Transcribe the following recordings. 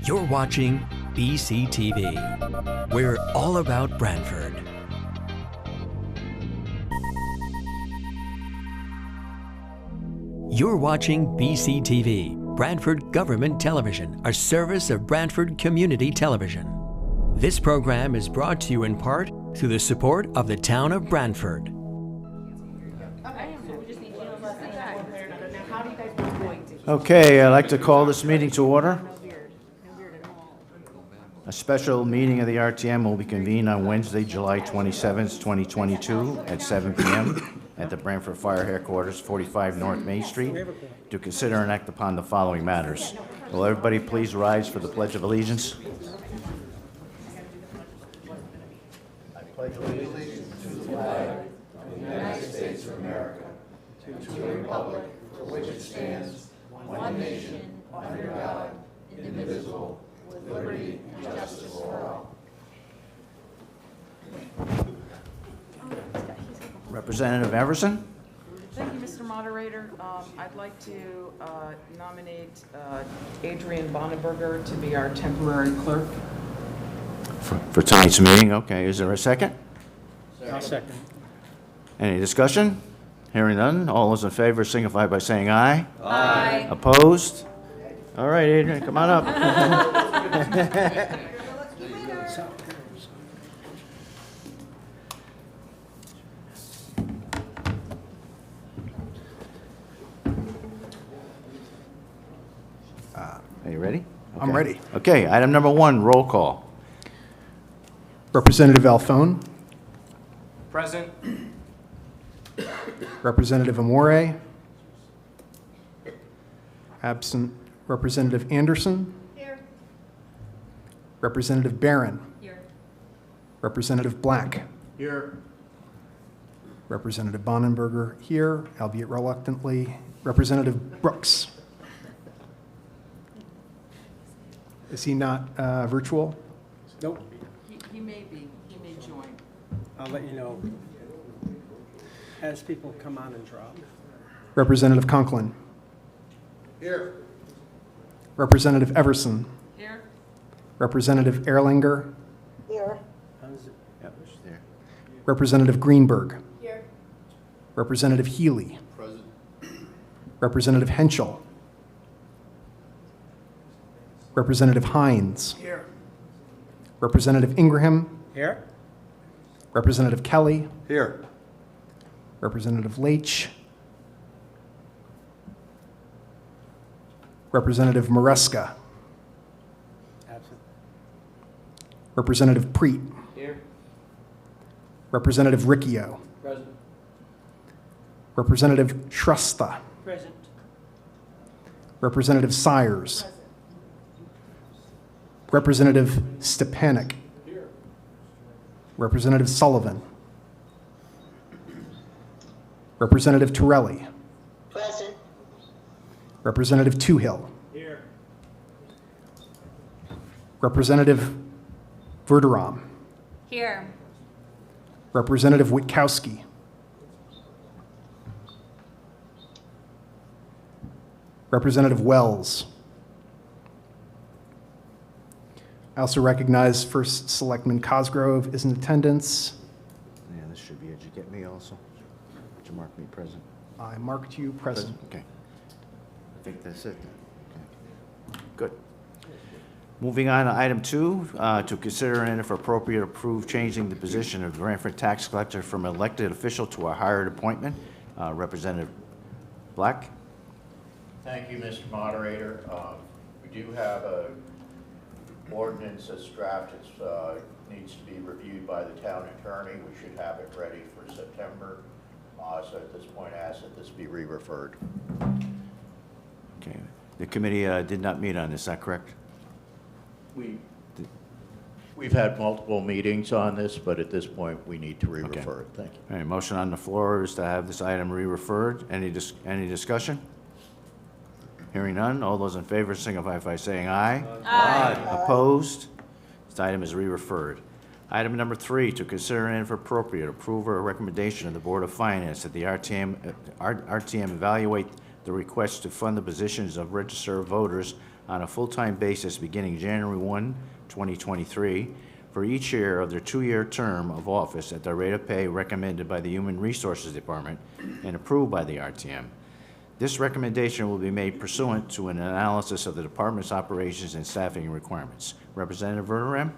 You're watching BCTV. We're all about Branford. You're watching BCTV, Branford Government Television, a service of Branford Community Television. This program is brought to you in part through the support of the town of Branford. Okay, I'd like to call this meeting to order. A special meeting of the RTM will be convened on Wednesday, July 27th, 2022 at 7 p.m. at the Branford Fire Headquarters, 45 North Main Street, to consider and act upon the following matters. Will everybody please rise for the Pledge of Allegiance? I pledge allegiance to the flag of the United States of America, to the republic for which it stands, one nation, under God, indivisible, with liberty and justice for all. Representative Everson? Thank you, Mr. Moderator. I'd like to nominate Adrian Bonneberger to be our temporary clerk. For tonight's meeting, okay. Is there a second? I'll second. Any discussion? Hearing none. All those in favor signify by saying aye. Aye. Opposed? All right, Adrian, come on up. Are you ready? I'm ready. Okay, item number 1, roll call. Representative Alphone. Present. Representative Amore. Absent. Representative Anderson. Here. Representative Barron. Here. Representative Black. Here. Representative Bonneberger here, albeit reluctantly. Representative Brooks. Is he not virtual? Nope, He may be. He may join. I'll let you know as people come on and drop. Representative Conklin. Here. Representative Everson. Here? Representative Erlinger. Here. Yeah, she's there. Representative Greenberg. Here. Representative Healy. Present. Representative Henschel. Representative Hines. Here. Representative Ingraham. Here? Representative Kelly. Here. Representative Leach. Representative Maresca. Absent. Representative Preet. Here. Representative Riccio. Present. Representative Shrestha. Present. Representative Sires. Representative Stepanek. Here. Representative Sullivan. Representative Torelli. Present. Representative Toohill. Here. Representative Verderam. Here. Representative Witkowski. Representative Wells. I also recognize First Selectman Cosgrove is in attendance. Yeah, this should be it. Did you get me also? Did you mark me present? I marked you present. Okay. I think that's it. Okay. Good. Moving on to item 2, to consider and if appropriate approve changing the position of Branford tax collector from elected official to a hired appointment. Representative Black. Thank you, Mr. Moderator. We do have a ordinance that's drafted, needs to be reviewed by the town attorney. We should have it ready for September. So at this point, I ask that this be re-referred. Okay. The committee did not meet on this, is that correct? We've had multiple meetings on this, but at this point, we need to re-refer it. Thank you. All right, motion on the floor is to have this item re-referred. Any discussion? Hearing none. All those in favor signify by saying aye. Aye. Opposed? This item is re-referred. Item number 3, to consider and if appropriate, approve a recommendation of the Board of Finance that the RTM evaluate the request to fund the positions of registered voters on a full-time basis beginning January 1, 2023, for each year of their 2-year term of office at the rate of pay recommended by the Human Resources Department and approved by the RTM. This recommendation will be made pursuant to an analysis of the department's operations and staffing requirements. Representative Verderame?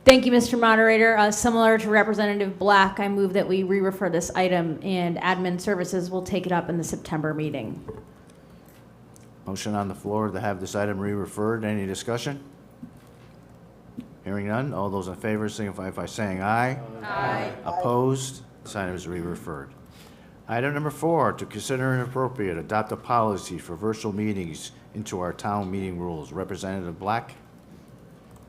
Thank you, Mr. Moderator. Similar to Representative Black, I move that we re-refer this item, and Admin Services will take it up in the September meeting. Motion on the floor to have this item re-referred. Any discussion? Hearing none. All those in favor signify by saying aye. Aye. Opposed? This item is re-referred. Item number 4, to consider and appropriate, adopt a policy for virtual meetings into our town meeting rules. Representative Black?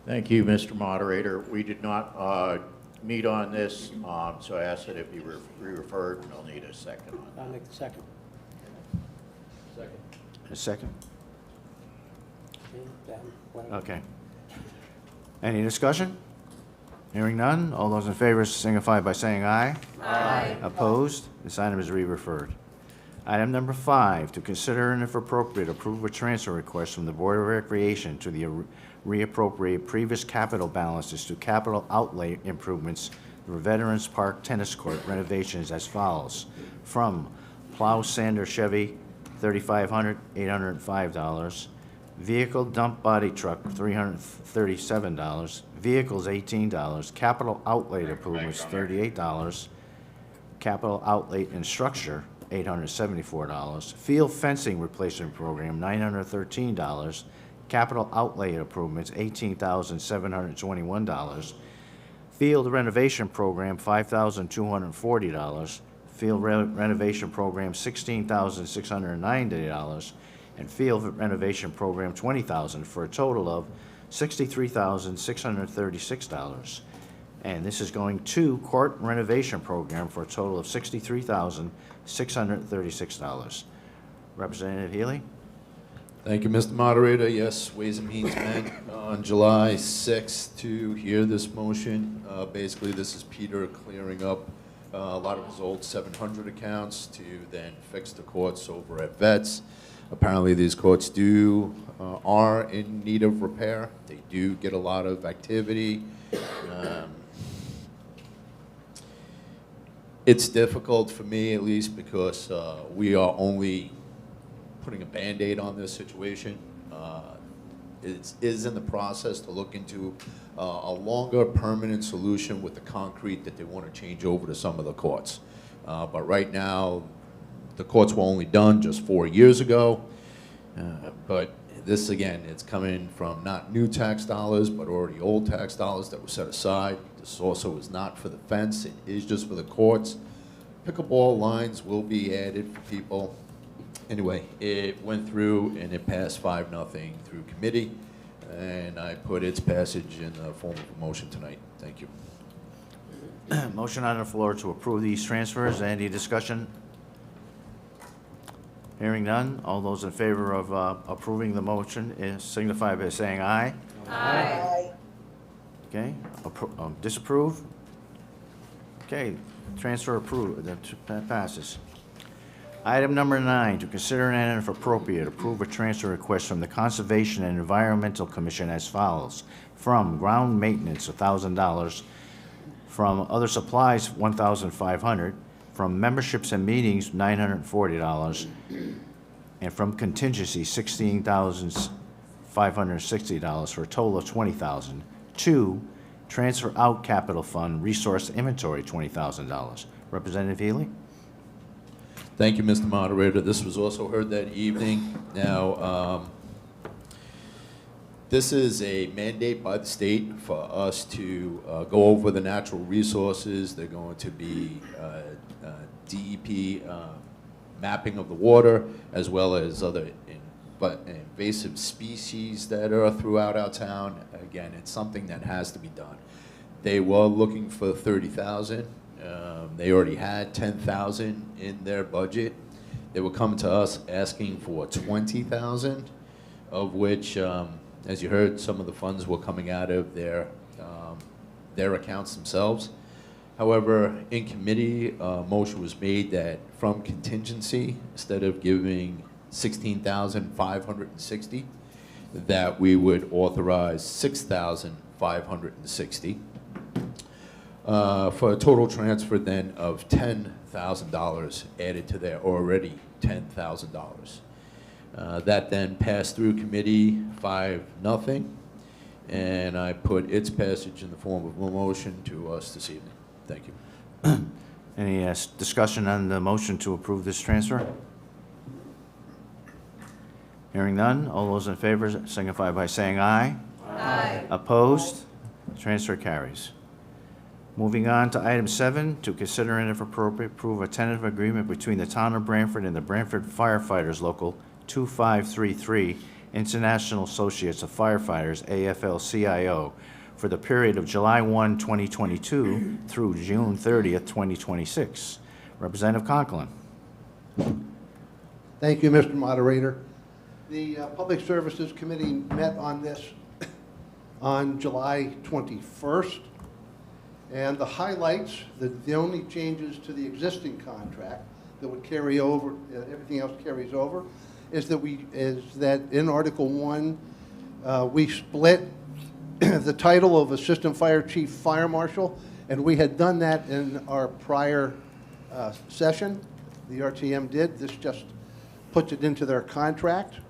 Thank you, Mr. Moderator. We did not meet on this, so I ask that it be re-referred, and I'll need a second on I'll that. make the second. Second. A second? Whatever. Okay. Any discussion? Hearing none. All those in favor signify by saying aye. Aye. Opposed? This item is re-referred. Item number 5, to consider and if appropriate, approve a transfer request from the Board of Recreation to the reappropriate previous capital balances to capital outlay improvements for Veterans Park Tennis Court renovations as follows. From plow sander Chevy, $3,500, $805. Vehicle dump body truck, $337. Vehicles, $18. Capital outlay improvements, $38. Capital outlay in structure, $874. Field fencing replacement program, $913. Capital outlay improvements, $18,721. Field renovation program, $5,240. Field renovation program, $16,690. And field renovation program, $20,000, for a total of $63,636. And this is going to court renovation program for a total of $63,636. Representative Healy? Thank you, Mr. Moderator. Yes, Ways and Means met on July 6th to hear this motion. Basically, this is Peter clearing up a lot of his old 700 accounts to then fix the courts over at Vets. Apparently, these courts are in need of repair. They do get a lot of activity. It's difficult for me, at least, because we are only putting a Band-Aid on this situation. It is in the process to look into a longer permanent solution with the concrete that they want to change over to some of the courts. But right now, the courts were only done just 4 years ago. But this, again, it's coming from not new tax dollars, but already old tax dollars that were set aside. This also is not for the fence. It is just for the courts. Pickleball lines will be added for people. Anyway, it went through and it passed 5-0 through committee, and I put its passage in the form of a motion tonight. Thank you. Motion on the floor to approve these transfers. Any discussion? Hearing none. All those in favor of approving the motion signify by saying aye. Aye. Okay. Disapprove? Okay. Transfer approved. That passes. Item number 9, to consider and if appropriate, approve a transfer request from the Conservation and Environmental Commission as follows. From ground maintenance, $1,000. From other supplies, $1,500. From memberships and meetings, $940. And from contingency, $16,560, for a total of $20,000. 2, transfer out capital fund resource inventory, $20,000. Representative Healy? Thank you, Mr. Moderator. This was also heard that evening. Now, this is a mandate by the state for us to go over the natural resources. They're going to be DEP mapping of the water, as well as other invasive species that are throughout our town. Again, it's something that has to be done. They were looking for $30,000. They already had $10,000 in their budget. They were coming to us asking for $20,000, of which, as you heard, some of the funds were coming out of their accounts themselves. However, in committee, a motion was made that from contingency, instead of giving $16,560, that we would authorize $6,560 for a total transfer then of $10,000 added to their already $10,000. That then passed through committee 5-0, and I put its passage in the form of a motion to us this evening. Thank you. Any discussion on the motion to approve this transfer? Hearing none, all those in favor signify by saying aye. Aye. Opposed? Transfer carries. Moving on to item 7, to consider and if appropriate, approve a tentative agreement between the town of Branford and the Branford Firefighters Local 2533 International Associates of Firefighters, AFL-CIO, for the period of July 1, 2022 through June 30th, 2026. Representative Conklin. Thank you, Mr. Moderator. The Public Services Committee met on this on July 21st, and the highlights, the only changes to the existing contract that would carry over, everything else carries over, is that in Article 1, we split the title of Assistant Fire Chief Fire Marshal, and we had done that in our prior session. The RTM did. This just puts it into their contract.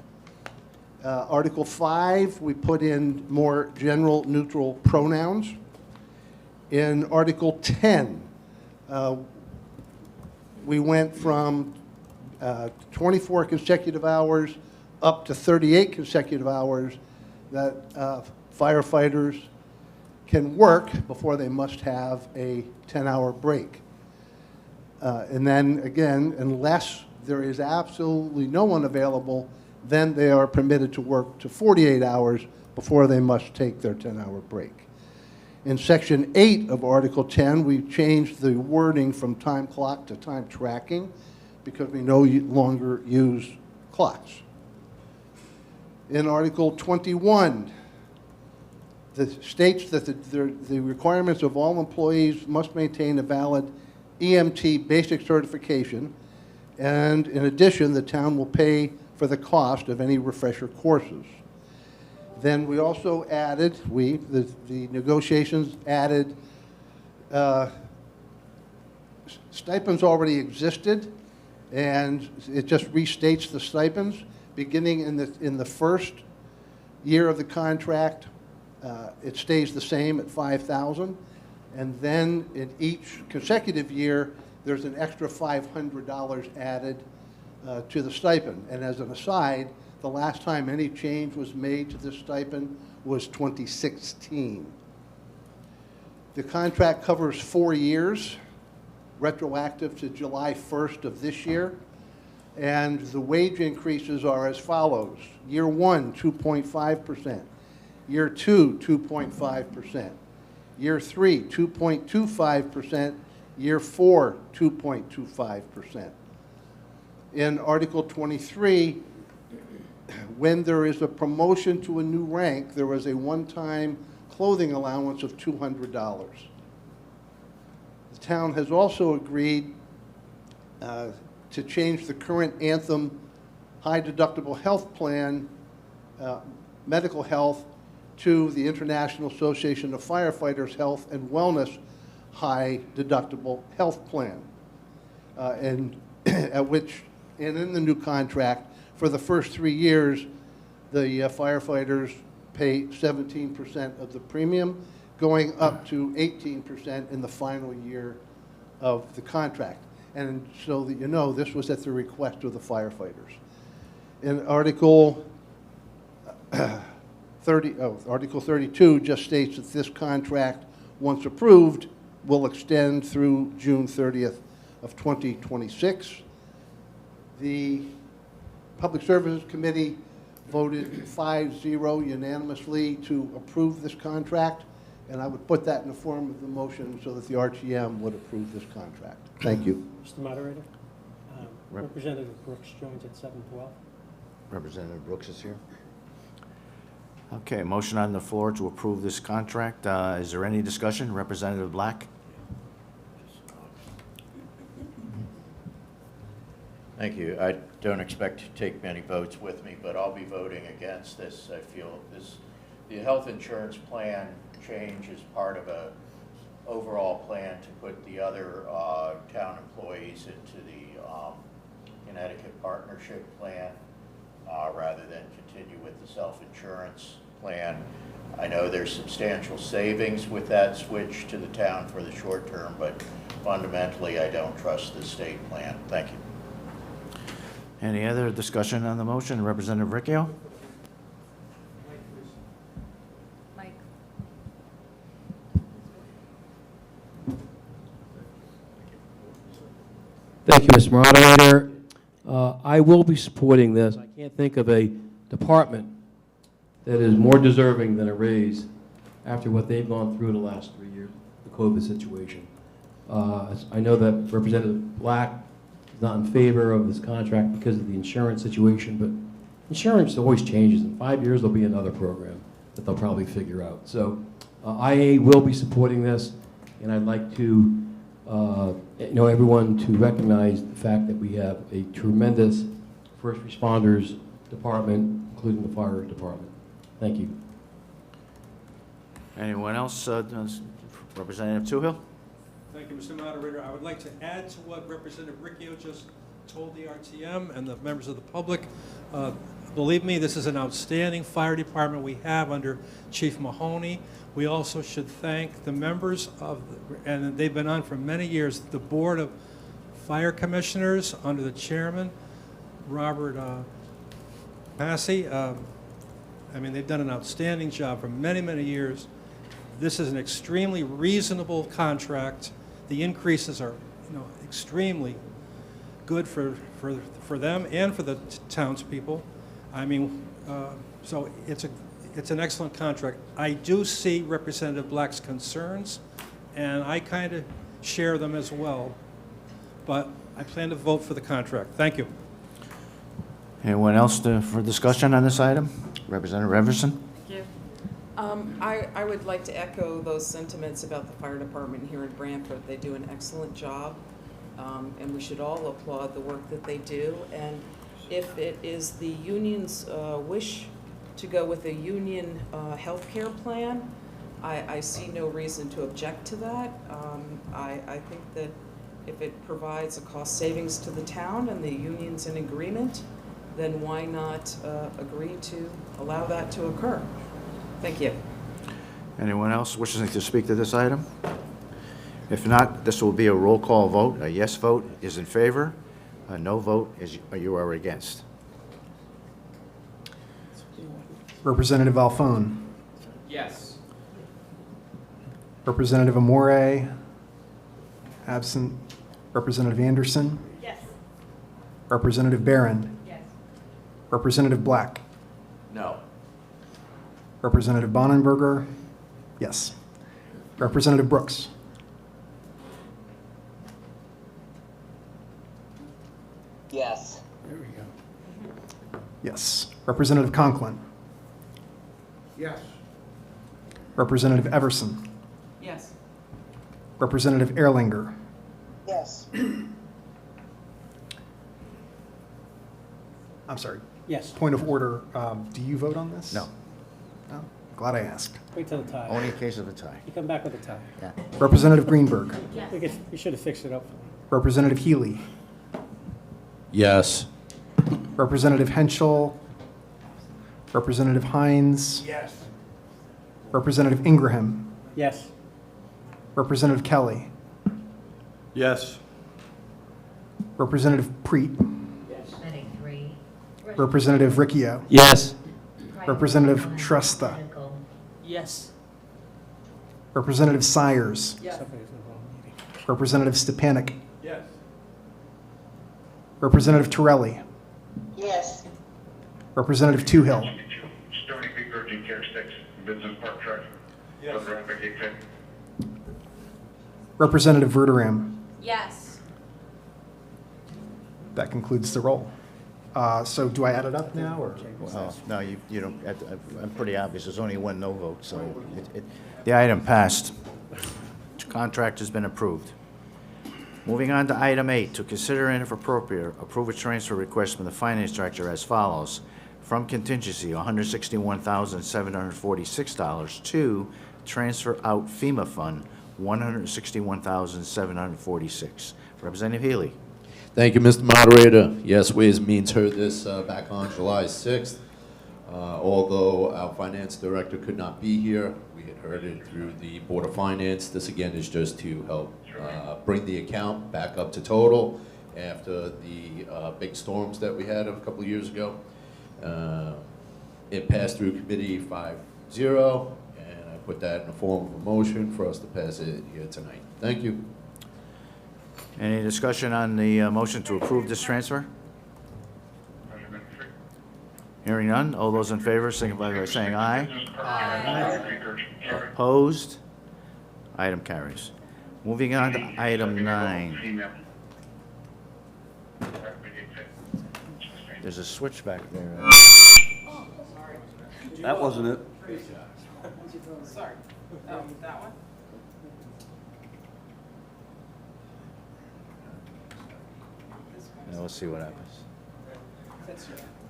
Article 5, we put in more general neutral pronouns. In Article 10, we went from 24 consecutive hours up to 38 consecutive hours that firefighters can work before they must have a 10-hour break. And then again, unless there is absolutely no one available, then they are permitted to work to 48 hours before they must take their 10-hour break. In Section 8 of Article 10, we changed the wording from time clock to time tracking because we no longer use clocks. In Article 21, it states that the requirements of all employees must maintain a valid EMT basic certification, and in addition, the town will pay for the cost of any refresher courses. Then we also added, the negotiations added, stipends already existed, and it just restates the stipends. Beginning in the first year of the contract, it stays the same at $5,000, and then in each consecutive year, there's an extra $500 added to the stipend. And as an aside, the last time any change was made to this stipend was 2016. The contract covers 4 years, retroactive to July 1st of this year, and the wage increases are as follows. Year 1, 2.5%. Year 2, 2.5%. Year 3, 2.25%. Year 4, 2.25%. In Article 23, when there is a promotion to a new rank, there is a one-time clothing allowance of $200. The town has also agreed to change the current Anthem high deductible health plan, medical health, to the International Association of Firefighters Health and Wellness high deductible health plan, and in the new contract, for the first 3 years, the firefighters pay 17% of the premium, going up to 18% in the final year of the contract. And so that you know, this was at the request of the firefighters. In Article 32 just states that this contract, once approved, will extend through June 30th of 2026. The Public Services Committee voted 5-0 unanimously to approve this contract, and I would put that in the form of the motion so that the RTM would approve this contract. Thank you. Mr. Moderator, Representative Brooks joins at 7:12. Representative Brooks is here. Okay, motion on the floor to approve this contract. Is there any discussion? Representative Black? Thank you. I don't expect to take many votes with me, but I'll be voting against this. I feel the health insurance plan change is part of a overall plan to put the other town employees into the Connecticut partnership plan rather than continue with the self-insurance plan. I know there's substantial savings with that switch to the town for the short term, but fundamentally I don't trust the state plan. Thank you. Any other discussion on the motion? Representative Ricchio? Mike. Thank you, Mr. Moderator. I will be supporting this. I can't think of a department that is more deserving than a raise after what they've gone through the last 3 years, the COVID situation. I know that Representative Black is not in favor of this contract because of the insurance situation, but insurance always changes. In 5 years, there'll be another program that they'll probably figure out. So IA will be supporting this, and I'd like to everyone to recognize the fact that we have a tremendous first responders department, including the fire department. Thank you. Anyone else? Representative Toohill? Thank you, Mr. Moderator. I would like to add to what Representative Ricchio just told the RTM and the members of the public. Believe me, this is an outstanding fire department we have under Chief Mahoney. We also should thank the members of, and they've been on for many years, the Board of Fire Commissioners under the chairman, Robert Massey. I mean, they've done an outstanding job for many, many years. This is an extremely reasonable contract. The increases are, extremely good for them and for the townspeople. I mean, so it's an excellent contract. I do see Representative Black's concerns, and I kind of share them as well. But I plan to vote for the contract. Thank you. Anyone else for discussion on this item? Representative Everson? Thank you. I would like to echo those sentiments about the fire department here in Branford. They do an excellent job, and we should all applaud the work that they do. And if it is the union's wish to go with a union health care plan, I see no reason to object to that. I think that if it provides a cost savings to the town and the union's in agreement, then why not agree to allow that to occur? Thank you. Anyone else wishing to speak to this item? If not, this will be a roll call vote. A yes vote is in favor. A no vote is you are against. Representative Alphone. Yes. Representative Amore. Absent. Representative Anderson. Yes. Representative Barron. Yes. Representative Black. No. Representative Bonenberger. Yes. Representative Brooks. Yes. There we go. Yes. Representative Conklin. Yes. Representative Everson. Yes. Representative Erlinger. Yes. I'm sorry. Yes. Point of order. Do you vote on this? No. No? Glad I asked. Wait till the tie. Only in case of a tie. You come back with a tie. Yeah. Representative Greenberg. We should have fixed it up. Representative Healy. Yes. Representative Henschel. Representative Hines. Yes. Representative Ingraham. Yes. Representative Kelly. Yes. Representative Preet. Yes. 23. Representative Ricchio. Yes. Representative Shrestha. Yes. Representative Sires. Yes. Somebody's in the wrong meeting. Representative Stepanik. Yes. Representative Torelli. Yes. Representative Toohill. Stony Creek Urgent Care 6, Business Park Truck. Yes. Representative Verderam. Yes. That concludes the roll. So do I add it up now, or? Well, no, you don't. I'm pretty obvious. There's only one no vote, so the item passed. Contract has been approved. Moving on to item 8, to consider and if appropriate, approve a transfer request from the Finance Director as follows. From contingency, $161,746 to transfer out FEMA fund, $161,746. Representative Healy. Thank you, Mr. Moderator. Yes, Ways and Means heard this back on July 6th. Although our Finance Director could not be here, we had heard it through the Board of Finance. This again is just to help bring the account back up to total after the big storms that we had a couple of years ago. It passed through committee 5-0, and I put that in the form of a motion for us to pass it here tonight. Thank you. Any discussion on the motion to approve this transfer? Hearing none, all those in favor signify by saying aye. Opposed? Item carries. Moving on to item 9. There's a switch back there. That wasn't it. Sorry. That one? Now, we'll see what happens.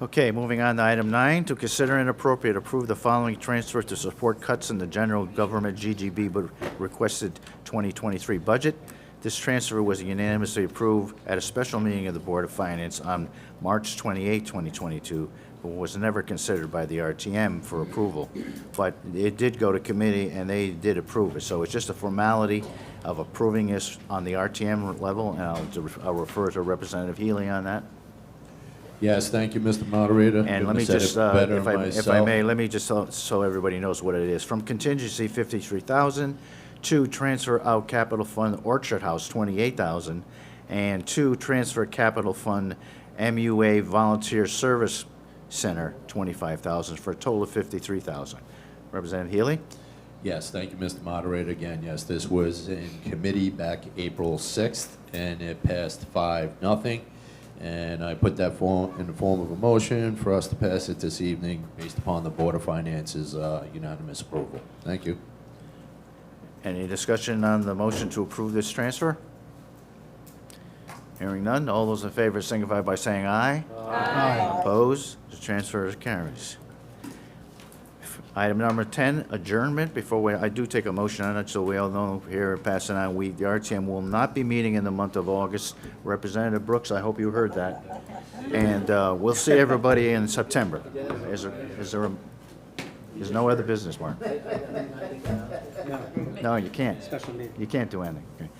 Okay, moving on to item 9, to consider and appropriate approve the following transfer to support cuts in the general government GGB but requested 2023 budget. This transfer was unanimously approved at a special meeting of the Board of Finance on March 28, 2022, but was never considered by the RTM for approval. But it did go to committee and they did approve it. So it's just a formality of approving this on the RTM level, and I'll refer to Representative Healy on that. Yes, thank you, Mr. Moderator. And let me just, if I may, let me just so everybody knows what it is. From contingency, $53,000, to transfer out capital fund Orchard House, $28,000, and to transfer capital fund MUA Volunteer Service Center, $25,000, for a total of $53,000. Representative Healy? Yes, thank you, Mr. Moderator. Again, yes, this was in committee back April 6th, and it passed 5-0. And I put that form in the form of a motion for us to pass it this evening based upon the Board of Finance's unanimous approval. Thank you. Any discussion on the motion to approve this transfer? Hearing none, all those in favor signify by saying aye. Aye. Opposed? The transfer carries. Item number 10, adjournment. Before I do take a motion on it, so we all know here, passing on, the RTM will not be meeting in the month of August. Representative Brooks, I hope you heard that. And we'll see everybody in September. There's no other business, Mark. No, you can't. Special meeting. You can't do anything. Okay.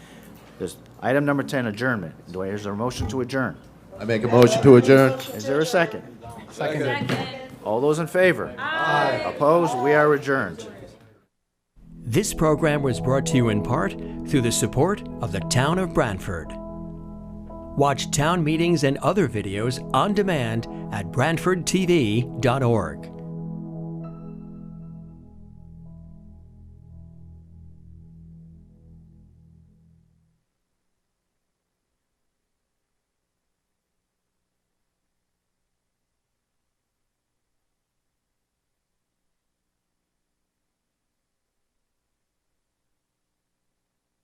There's item number 10, adjournment. Is there a motion to adjourn? I make a motion to adjourn. Is there a second? Second. All those in favor? Aye. Opposed? We are adjourned. This program was brought to you in part through the support of the Town of Branford. Watch town meetings and other videos on demand at BranfordTV.org.